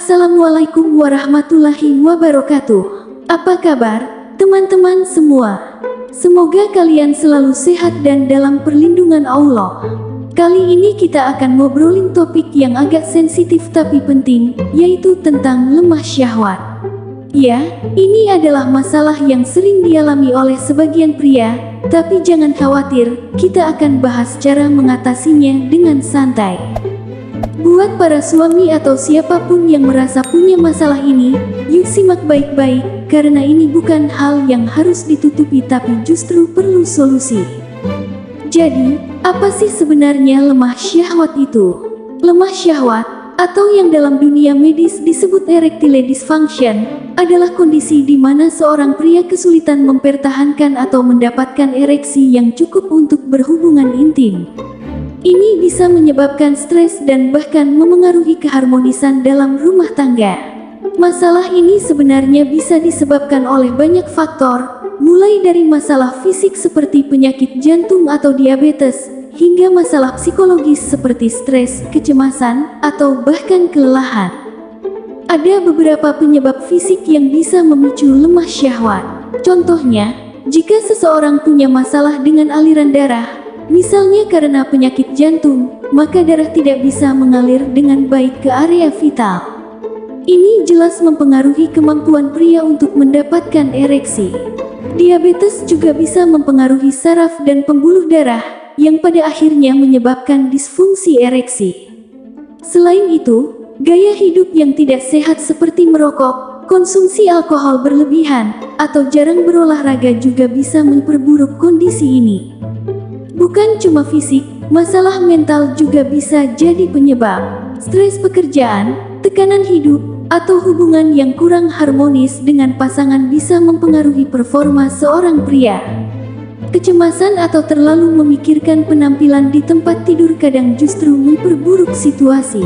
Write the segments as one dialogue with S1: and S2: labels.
S1: Assalamualaikum warahmatullahi wabarakatuh. Apa kabar, teman-teman semua? Semoga kalian selalu sehat dan dalam perlindungan Allah. Kali ini kita akan ngobrolin topik yang agak sensitif tapi penting, yaitu tentang lemah syahwat. Ya, ini adalah masalah yang sering dialami oleh sebagian pria, tapi jangan khawatir, kita akan bahas cara mengatasinya dengan santai. Buat para suami atau siapapun yang merasa punya masalah ini, yuk simak baik-baik, karena ini bukan hal yang harus ditutupi tapi justru perlu solusi. Jadi, apa sih sebenarnya lemah syahwat itu? Lemah syahwat, atau yang dalam dunia medis disebut erectile dysfunction, adalah kondisi di mana seorang pria kesulitan mempertahankan atau mendapatkan ereksi yang cukup untuk berhubungan intim. Ini bisa menyebabkan stres dan bahkan memengaruhi keharmonisan dalam rumah tangga. Masalah ini sebenarnya bisa disebabkan oleh banyak faktor, mulai dari masalah fisik seperti penyakit jantung atau diabetes, hingga masalah psikologis seperti stres, kecemasan, atau bahkan kelelahan. Ada beberapa penyebab fisik yang bisa memicu lemah syahwat. Contohnya, jika seseorang punya masalah dengan aliran darah, misalnya karena penyakit jantung, maka darah tidak bisa mengalir dengan baik ke area vital. Ini jelas mempengaruhi kemampuan pria untuk mendapatkan ereksi. Diabetes juga bisa mempengaruhi saraf dan pembuluh darah, yang pada akhirnya menyebabkan disfungsi ereksi. Selain itu, gaya hidup yang tidak sehat seperti merokok, konsumsi alkohol berlebihan, atau jarang berolahraga juga bisa memperburuk kondisi ini. Bukan cuma fisik, masalah mental juga bisa jadi penyebab. Stres pekerjaan, tekanan hidup, atau hubungan yang kurang harmonis dengan pasangan bisa mempengaruhi performa seorang pria. Kecemasan atau terlalu memikirkan penampilan di tempat tidur kadang justru memperburuk situasi.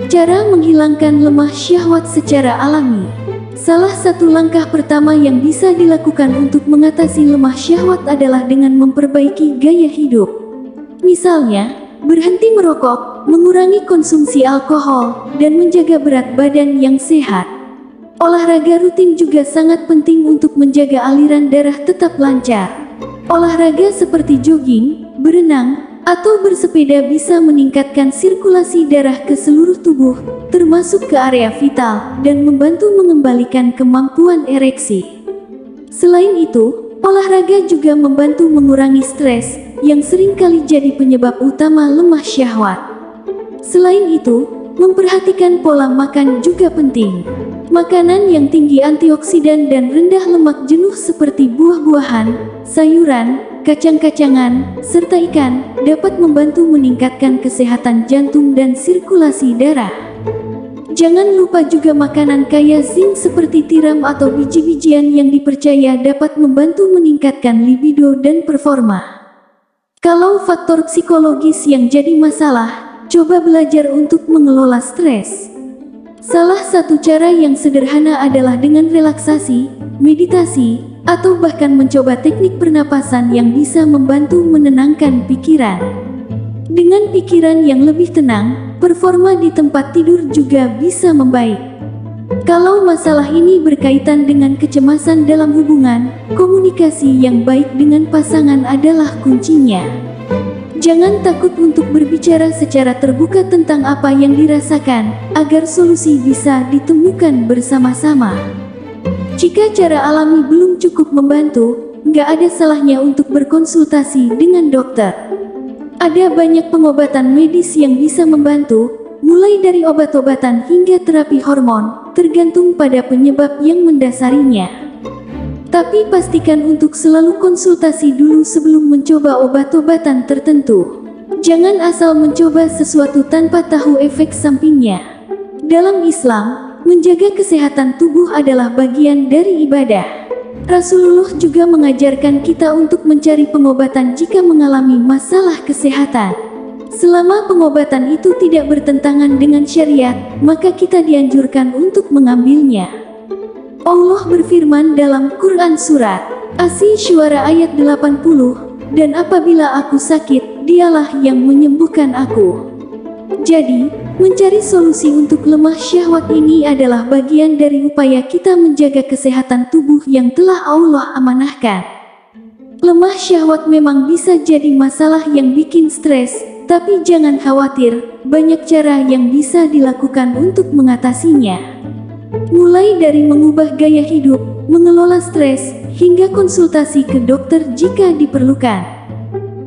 S1: Cara menghilangkan lemah syahwat secara alami. Salah satu langkah pertama yang bisa dilakukan untuk mengatasi lemah syahwat adalah dengan memperbaiki gaya hidup. Misalnya, berhenti merokok, mengurangi konsumsi alkohol, dan menjaga berat badan yang sehat. Olahraga rutin juga sangat penting untuk menjaga aliran darah tetap lancar. Olahraga seperti jogging, berenang, atau bersepeda bisa meningkatkan sirkulasi darah ke seluruh tubuh, termasuk ke area vital, dan membantu mengembalikan kemampuan ereksi. Selain itu, olahraga juga membantu mengurangi stres, yang seringkali jadi penyebab utama lemah syahwat. Selain itu, memperhatikan pola makan juga penting. Makanan yang tinggi antioksidan dan rendah lemak jenuh seperti buah-buahan, sayuran, kacang-kacangan, serta ikan, dapat membantu meningkatkan kesehatan jantung dan sirkulasi darah. Jangan lupa juga makanan kaya zinc seperti tiram atau biji-bijian yang dipercaya dapat membantu meningkatkan libido dan performa. Kalau faktor psikologis yang jadi masalah, coba belajar untuk mengelola stres. Salah satu cara yang sederhana adalah dengan relaksasi, meditasi, atau bahkan mencoba teknik pernapasan yang bisa membantu menenangkan pikiran. Dengan pikiran yang lebih tenang, performa di tempat tidur juga bisa membaik. Kalau masalah ini berkaitan dengan kecemasan dalam hubungan, komunikasi yang baik dengan pasangan adalah kuncinya. Jangan takut untuk berbicara secara terbuka tentang apa yang dirasakan, agar solusi bisa ditemukan bersama-sama. Jika cara alami belum cukup membantu, nggak ada salahnya untuk berkonsultasi dengan dokter. Ada banyak pengobatan medis yang bisa membantu, mulai dari obat-obatan hingga terapi hormon, tergantung pada penyebab yang mendasarinya. Tapi pastikan untuk selalu konsultasi dulu sebelum mencoba obat-obatan tertentu. Jangan asal mencoba sesuatu tanpa tahu efek sampingnya. Dalam Islam, menjaga kesehatan tubuh adalah bagian dari ibadah. Rasulullah juga mengajarkan kita untuk mencari pengobatan jika mengalami masalah kesehatan. Selama pengobatan itu tidak bertentangan dengan syariat, maka kita dianjurkan untuk mengambilnya. Allah berfirman dalam Quran Surat Asy-Syu'ara ayat 80, "Dan apabila aku sakit, dialah yang menyembuhkan aku." Jadi, mencari solusi untuk lemah syahwat ini adalah bagian dari upaya kita menjaga kesehatan tubuh yang telah Allah amanahkan. Lemah syahwat memang bisa jadi masalah yang bikin stres, tapi jangan khawatir, banyak cara yang bisa dilakukan untuk mengatasinya. Mulai dari mengubah gaya hidup, mengelola stres, hingga konsultasi ke dokter jika diperlukan.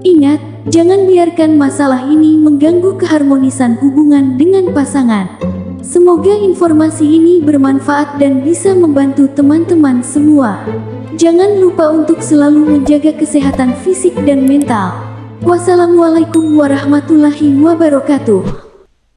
S1: Ingat, jangan biarkan masalah ini mengganggu keharmonisan hubungan dengan pasangan. Semoga informasi ini bermanfaat dan bisa membantu teman-teman semua. Jangan lupa untuk selalu menjaga kesehatan fisik dan mental. Wassalamualaikum warahmatullahi wabarakatuh.